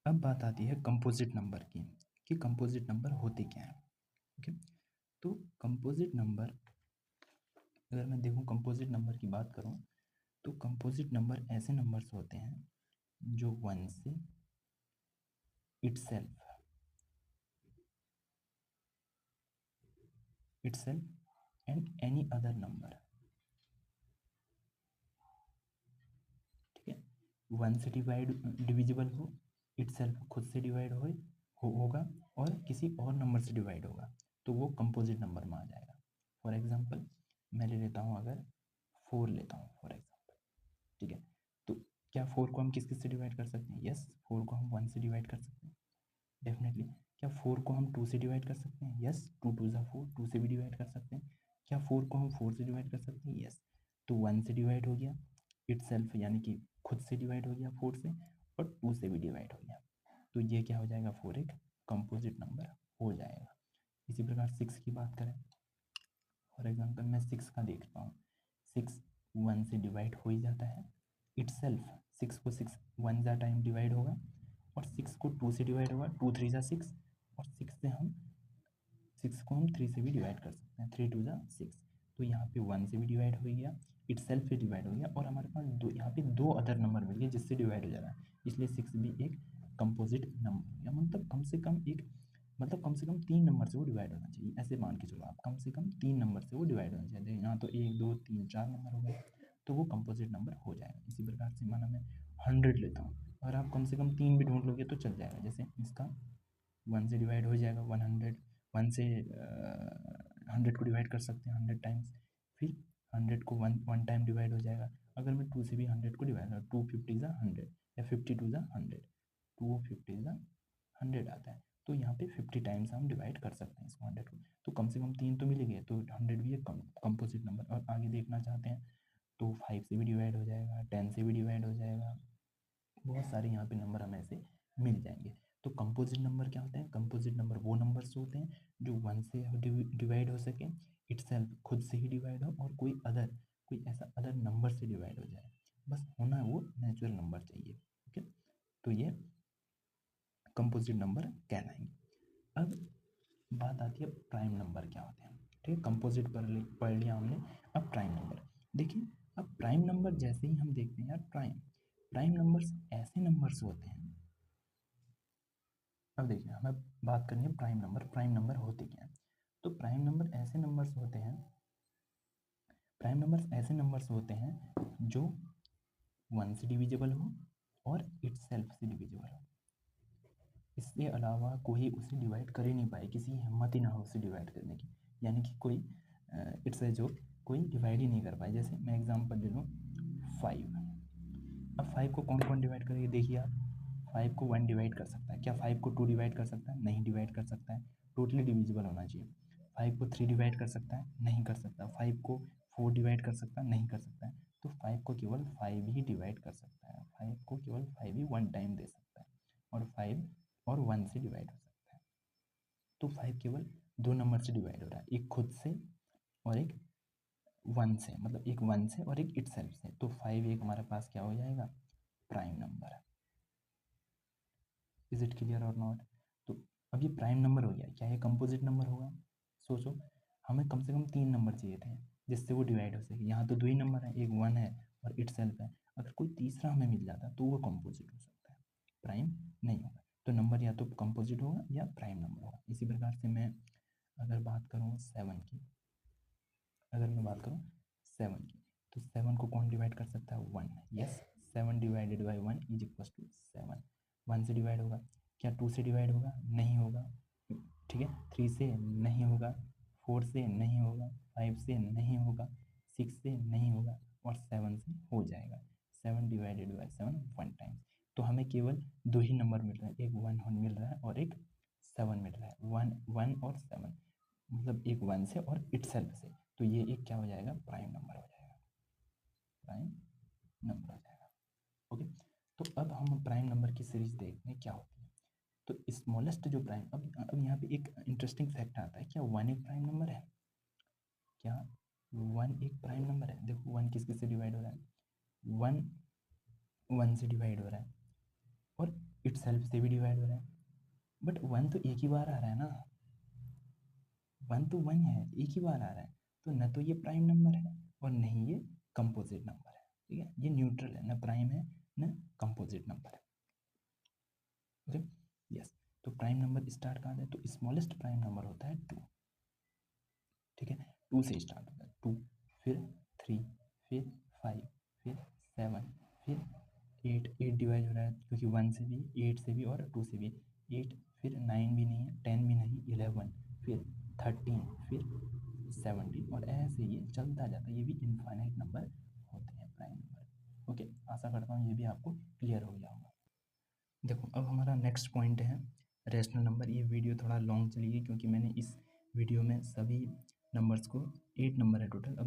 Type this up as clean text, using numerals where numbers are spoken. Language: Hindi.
अब बात आती है कंपोजिट नंबर की कि कंपोजिट नंबर होते क्या हैं। ओके, तो कंपोजिट नंबर, अगर मैं देखूं कंपोजिट नंबर की बात करूं तो कंपोजिट नंबर ऐसे नंबर्स होते हैं जो वन से itself and any other number, ठीक है, वन से डिविजिबल हो, इटसेल्फ खुद से डिवाइड होगा और किसी और नंबर से डिवाइड होगा, तो वो कंपोजिट नंबर में आ जाएगा। फॉर एग्जांपल मैं ले लेता हूँ, अगर 4 लेता हूँ फॉर एग्जांपल, ठीक है, तो क्या 4 को हम किस किस से डिवाइड कर सकते हैं? यस, 4 को हम 1 से डिवाइड कर सकते हैं डेफिनेटली। क्या 4 को हम 2 से डिवाइड कर सकते हैं? यस, 2 2 ज़ा 4, 2 से भी डिवाइड कर सकते हैं। क्या 4 को हम 4 से डिवाइड कर सकते हैं? यस, तो 1 से डिवाइड हो गया, इटसेल्फ यानी कि खुद से डिवाइड हो गया 4 से, और 2 से भी डिवाइड हो गया, तो ये क्या हो जाएगा? 4 एक कंपोजिट नंबर हो जाएगा। इसी प्रकार 6 की बात करें, फॉर एग्जांपल मैं 6 का देखता हूँ, 6 1 से डिवाइड हो ही जाता है इटसेल्फ, 6 को 6 1 ज़ा टाइम डिवाइड होगा, और 6 को 2 से डिवाइड होगा, 2 3 ज़ा 6, और 6 को हम 3 से भी डिवाइड कर सकते हैं, 3 2 ज़ा 6, तो यहाँ पे 1 से भी डिवाइड हो गया, इटसेल्फ से डिवाइड हो गया, और हमारे पास दो, यहाँ पे दो अदर नंबर मिल गए जिससे डिवाइड हो जा रहा है, इसलिए 6 भी एक कंपोजिट नंबर हो गया। मतलब कम से कम एक, मतलब कम से कम 3 नंबर से वो डिवाइड होना चाहिए, ऐसे मान के चलो आप, कम से कम 3 नंबर से वो डिवाइड होना चाहिए। यहाँ तो 1 2 3 4 नंबर हो गए, तो वो कंपोजिट नंबर हो जाएगा। इसी प्रकार से माना मैं 100 लेता हूँ, और आप कम से कम 3 भी ढूंढ लोगे तो चल जाएगा। जैसे इसका 1 से डिवाइड हो जाएगा 100, 1 से 100 को डिवाइड कर सकते हैं 100 टाइम्स, फिर 100 को वन टाइम डिवाइड हो जाएगा। अगर मैं 2 से भी 100 को डिवाइड कर, 2 50 ज़ा 100 या 52 ज़ा 100, 250 ज़ा 100 आता है, तो यहाँ पे 50 टाइम्स हम डिवाइड कर सकते हैं इसको 100 को, तो कम से कम 3 तो मिल गए, तो 100 भी एक कंपोजिट नंबर। और आगे देखना चाहते हैं तो 5 से भी डिवाइड हो जाएगा, 10 से भी डिवाइड हो जाएगा, बहुत सारे यहाँ पे नंबर हमें ऐसे मिल जाएंगे। तो कंपोजिट नंबर क्या होते हैं? कंपोजिट नंबर वो नंबर्स होते हैं जो 1 से डिवाइड हो सके, इटसेल्फ खुद से ही डिवाइड हो, और कोई ऐसा अदर नंबर से डिवाइड हो जाए, बस होना वो नेचुरल नंबर चाहिए। ओके, तो ये कंपोजिट नंबर कहलाएंगे। अब बात आती है प्राइम नंबर क्या होते हैं। ठीक है, कंपोजिट पढ़ लिया हमने, अब प्राइम नंबर देखिए। अब प्राइम नंबर जैसे ही हम देखते हैं यार, प्राइम प्राइम नंबर्स ऐसे नंबर्स होते हैं। अब देखिए हमें बात करनी है प्राइम नंबर, प्राइम नंबर होते क्या हैं। तो प्राइम नंबर ऐसे नंबर्स होते हैं, प्राइम नंबर्स ऐसे नंबर्स होते हैं जो 1 से डिविजिबल हो और इटसेल्फ से डिविजिबल हो, इसके अलावा कोई उसे डिवाइड कर ही नहीं पाए, किसी की हिम्मत ही ना हो उसे डिवाइड करने की, यानी कि कोई इट्स ए जो कोई डिवाइड ही नहीं कर पाए। जैसे मैं एग्जांपल ले लूँ 5, अब 5 को कौन कौन डिवाइड करेंगे? देखिए आप, 5 को 1 डिवाइड कर सकता है, क्या 5 को 2 डिवाइड कर सकता है? नहीं डिवाइड कर सकता है, टोटली डिविजिबल होना चाहिए। 5 को 3 डिवाइड कर सकता है? नहीं कर सकता। 5 को 4 डिवाइड कर सकता है? नहीं कर सकता है। तो 5 को केवल 5 ही डिवाइड कर सकता है, 5 को केवल 5 ही वन टाइम दे सकता है, और 5 और 1 से डिवाइड हो सकता है। तो 5 केवल दो नंबर से डिवाइड हो रहा है, एक खुद से और एक 1 से, मतलब एक 1 से और एक इटसेल्फ से, तो 5 एक हमारे पास क्या हो जाएगा? प्राइम नंबर है। इज इट क्लियर और नॉट? तो अब ये प्राइम नंबर हो गया, क्या ये कंपोजिट नंबर होगा? सोचो, हमें कम से कम 3 नंबर चाहिए थे जिससे वो डिवाइड हो सके, यहाँ तो 2 ही नंबर है, एक 1 है और इट सेल्फ है। अगर कोई तीसरा हमें मिल जाता तो वो कंपोजिट हो सकता है, प्राइम नहीं होगा। तो नंबर या तो कंपोजिट होगा या प्राइम नंबर होगा। इसी प्रकार से मैं अगर बात करूँ 7 की, अगर मैं बात करूँ 7 की, तो 7 को कौन डिवाइड कर सकता है? 1। Yes, 7 divided by 1 is equal to 7। 1 से डिवाइड होगा, क्या 2 से डिवाइड होगा? नहीं होगा, ठीक है, 3 से नहीं होगा, 4 से नहीं होगा, 5 से नहीं होगा, 6 से नहीं होगा, और 7 से हो जाएगा। 7 डिवाइडेड बाई 7 1 टाइम। तो हमें केवल दो ही नंबर मिल रहा है, एक 1 मिल रहा है और एक 7 मिल रहा है, 1 और 7, मतलब एक 1 से और इटसेल्फ से, तो ये एक क्या हो जाएगा? प्राइम नंबर हो जाएगा, प्राइम नंबर हो जाएगा। ओके, तो अब हम प्राइम नंबर की सीरीज देखते हैं क्या होती है। तो स्मॉलेस्ट जो प्राइम, अब यहाँ पे एक इंटरेस्टिंग फैक्ट आता है, क्या 1 एक प्राइम नंबर है? क्या 1 एक प्राइम नंबर है? देखो 1 किस किस से डिवाइड हो रहा है? 1 1 से डिवाइड हो रहा है, और इट सेल्फ से भी डिवाइड हो रहा है, बट 1 तो एक ही बार आ रहा है ना, 1 तो 1 है, एक ही बार आ रहा है, तो न तो ये प्राइम नंबर है और नहीं ये कंपोजिट नंबर है, ठीक है, ये न्यूट्रल है, न प्राइम है न कंपोजिट नंबर है। Okay, yes. तो प्राइम नंबर स्टार्ट कहाँ से, तो स्मॉलेस्ट प्राइम नंबर होता है 2, ठीक है, 2 से स्टार्ट होता है, 2, फिर 3, फिर 5, फिर 7, फिर 8, 8 डिवाइड हो रहा है क्योंकि 1 से भी, 8 से भी और 2 से भी, 8, फिर 9 भी नहीं है, 10 भी नहीं, 11, फिर 13, फिर 17, और ऐसे ये चलता जाता है, ये भी इनफाइनाइट नंबर होते हैं प्राइम नंबर। ओके, आशा करता हूँ ये भी आपको क्लियर हो गया होगा। देखो अब हमारा नेक्स्ट पॉइंट है रेशनल नंबर। ये वीडियो थोड़ा लॉन्ग चलेगी क्योंकि मैंने इस वीडियो में सभी नंबर्स को, 8 नंबर है टोटल, अब